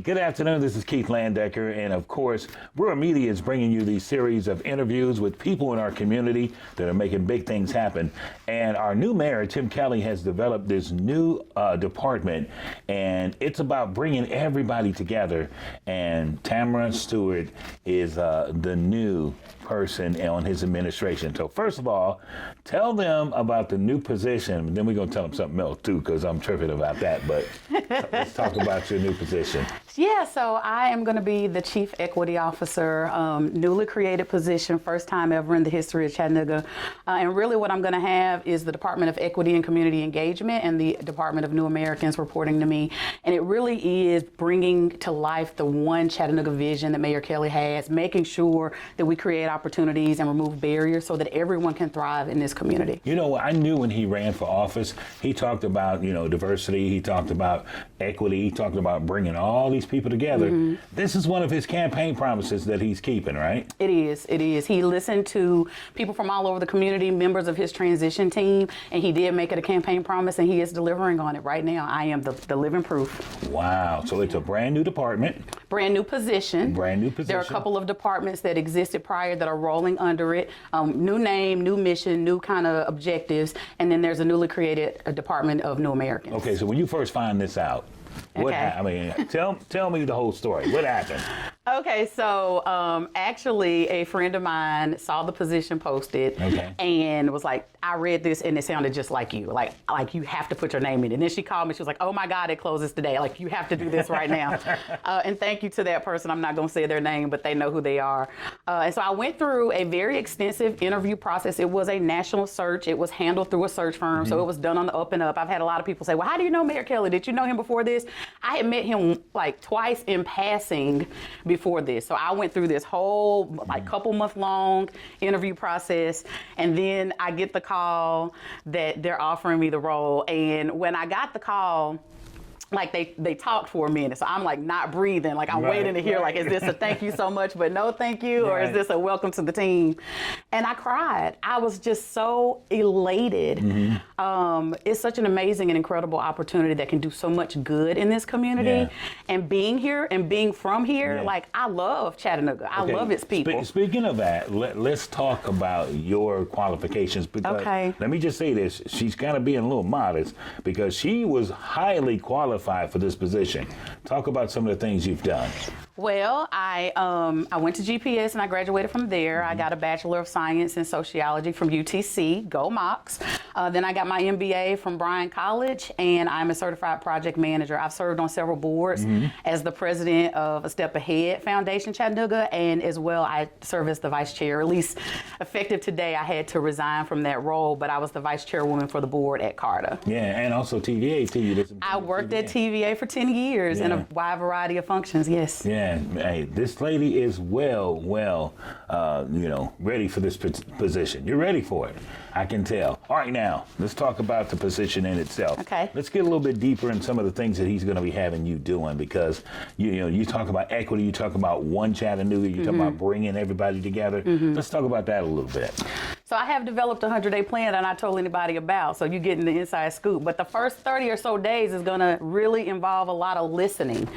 good afternoon. This is Keith Landecker, and of course, Brewer Media is bringing you these series of interviews with people in our community that are making big things happen. And our new mayor, Tim Kelly, has developed this new department, and it's about bringing everybody together. And Tamara Steward is the new person on his administration. So first of all, tell them about the new position, and then we're going to tell them something else too, because I'm tripping about that. But let's talk about your new position. Yeah, so I am going to be the Chief Equity Officer, newly created position, first time ever in the history of Chattanooga. And really what I'm going to have is the Department of Equity and Community Engagement and the Department of New Americans reporting to me. And it really is bringing to life the one Chattanooga vision that Mayor Kelly has, making sure that we create opportunities and remove barriers so that everyone can thrive in this community. You know, I knew when he ran for office, he talked about, diversity, he talked about equity, he talked about bringing all these people together. Mm-hmm. This is one of his campaign promises that he's keeping, right? It is. He listened to people from all over the community, members of his transition team, and he did make it a campaign promise, and he is delivering on it right now. I am the living proof. Wow. So it's a brand new department. Brand new position. There are a couple of departments that existed prior that are rolling under it. New name, new mission, new kind of objectives, and then there's a newly created Department of New Americans. Okay, so when you first find this out, tell me the whole story. What happened? Okay, so actually a friend of mine saw the position posted and was like, I read this and it sounded just like you. Like you have to put your name in it. And then she called me, she was like, oh my God, it closes today. Like you have to do this right now. And thank you to that person. I'm not gonna say their name, but they know who they are. And so I went through a very extensive interview process. It was a national search. It was handled through a search firm. Mm-hmm. So it was done on the up and up. I've had a lot of people say, well, how do you know Mayor Kelly? Did you know him before this? I had met him like twice in passing before this. So I went through this whole couple month long interview process, and then I get the call that they're offering me the role. And when I got the call, like they talked for a minute, so I'm like not breathing, like I'm waiting to hear like, is this a thank you so much but no thank you, or is this a welcome to the team? And I cried. I was just so elated. Mm-hmm. It's such an amazing and incredible opportunity that can do so much good in this community. And being here and being from here, like I love Chattanooga. I love its people. Speaking of that, let's talk about your qualifications, because let me just say this, she's kind of being a little modest because she was highly qualified for this position. Talk about some of the things you've done. Well, I went to GPS and I graduated from there. Mm-hmm. I got a Bachelor of Science in Sociology from UTC, go Mocs. Then I got my MBA from Bryan College, and I'm a certified project manager. I've served on several boards as the president of A Step Ahead Foundation Chattanooga, and as well I serve as the vice chair. At least effective today, I had to resign from that role, but I was the vice chairwoman for the board at CARTA. Yeah, and also TVA too. I worked at TVA for 10 years in a wide variety of functions, yes. Yeah. Hey, this lady is well, ready for this position. You're ready for it. I can tell. All right, now, let's talk about the position in itself. Okay. Let's get a little bit deeper in some of the things that he's going to be having you doing, because, you talk about equity, you talk about one Chattanooga, you talk about bringing everybody together. Let's talk about that a little bit. So I have developed a 100-day plan that I not told anybody about, so you're getting the inside scoop. But the first 30 or so days is going to really involve a lot of listening.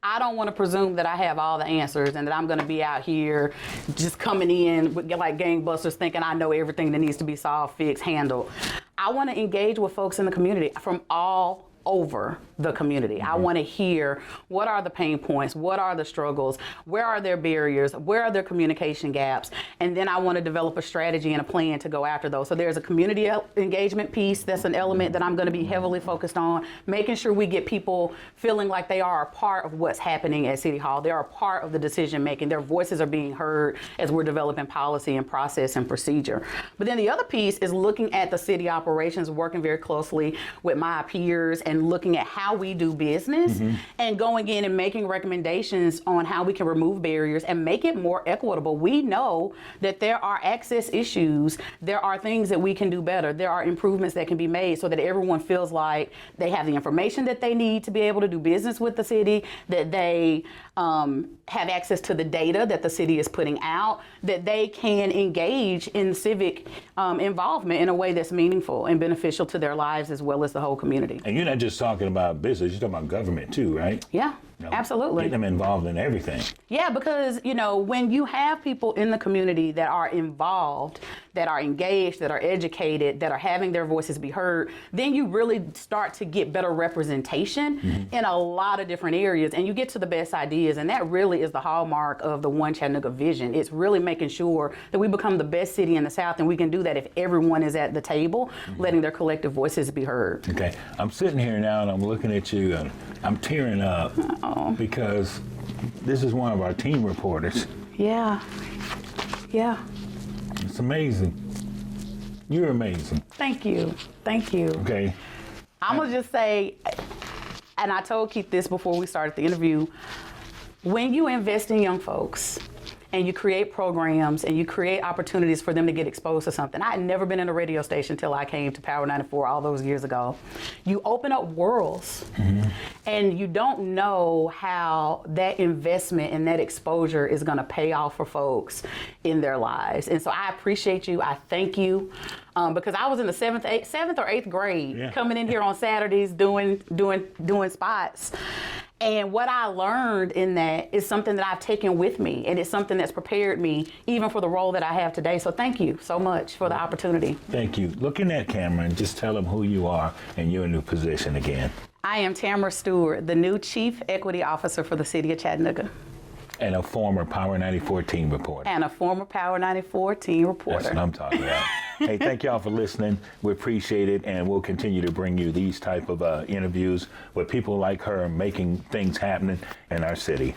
I don't want to presume that I have all the answers and that I'm going to be out here just coming in with, like gangbusters, thinking I know everything that needs to be solved, fixed, handled. I want to engage with folks in the community from all over the community. I want to hear, what are the pain points? What are the struggles? Where are their barriers? Where are their communication gaps? And then I want to develop a strategy and a plan to go after those. So there's a community engagement piece. That's an element that I'm going to be heavily focused on, making sure we get people feeling like they are a part of what's happening at City Hall. They're a part of the decision making. Their voices are being heard as we're developing policy and process and procedure. But then the other piece is looking at the city operations, working very closely with my peers and looking at how we do business and going in and making recommendations on how we can remove barriers and make it more equitable. We know that there are access issues. There are things that we can do better. There are improvements that can be made so that everyone feels like they have the information that they need to be able to do business with the city, that they have access to the data that the city is putting out, that they can engage in civic involvement in a way that's meaningful and beneficial to their lives as well as the whole community. And you're not just talking about business, you're talking about government too, right? Yeah. Absolutely. Get them involved in everything. Yeah, because, when you have people in the community that are involved, that are engaged, that are educated, that are having their voices be heard, then you really start to get better representation in a lot of different areas, and you get to the best ideas. And that really is the hallmark of the One Chattanooga vision. It's really making sure that we become the best city in the South, and we can do that if everyone is at the table, letting their collective voices be heard. Okay, I'm sitting here now and I'm looking at you and I'm tearing up because this is one of our team reporters. Yeah. It's amazing. You're amazing. Thank you. Okay. I'm gonna just say, and I told Keith this before we started the interview, when you invest in young folks and you create programs and you create opportunities for them to get exposed to something. I had never been in a radio station until I came to Power 94 all those years ago. You open up worlds, and you don't know how that investment and that exposure is gonna pay off for folks in their lives. And so I appreciate you, I thank you, because I was in the seventh or eighth grade, coming in here on Saturdays doing spots. And what I learned in that is something that I've taken with me, and it's something that's prepared me even for the role that I have today. So thank you so much for the opportunity. Thank you. Look in that camera and just tell them who you are and your new position again. I am Tamara Steward, the new Chief Equity Officer for the City of Chattanooga. And a former Power 94 team reporter. And a former Power 94 team reporter. That's what I'm talking about. Hey, thank y'all for listening. We appreciate it, and we'll continue to bring you these type of interviews with people like her making things happen in our city.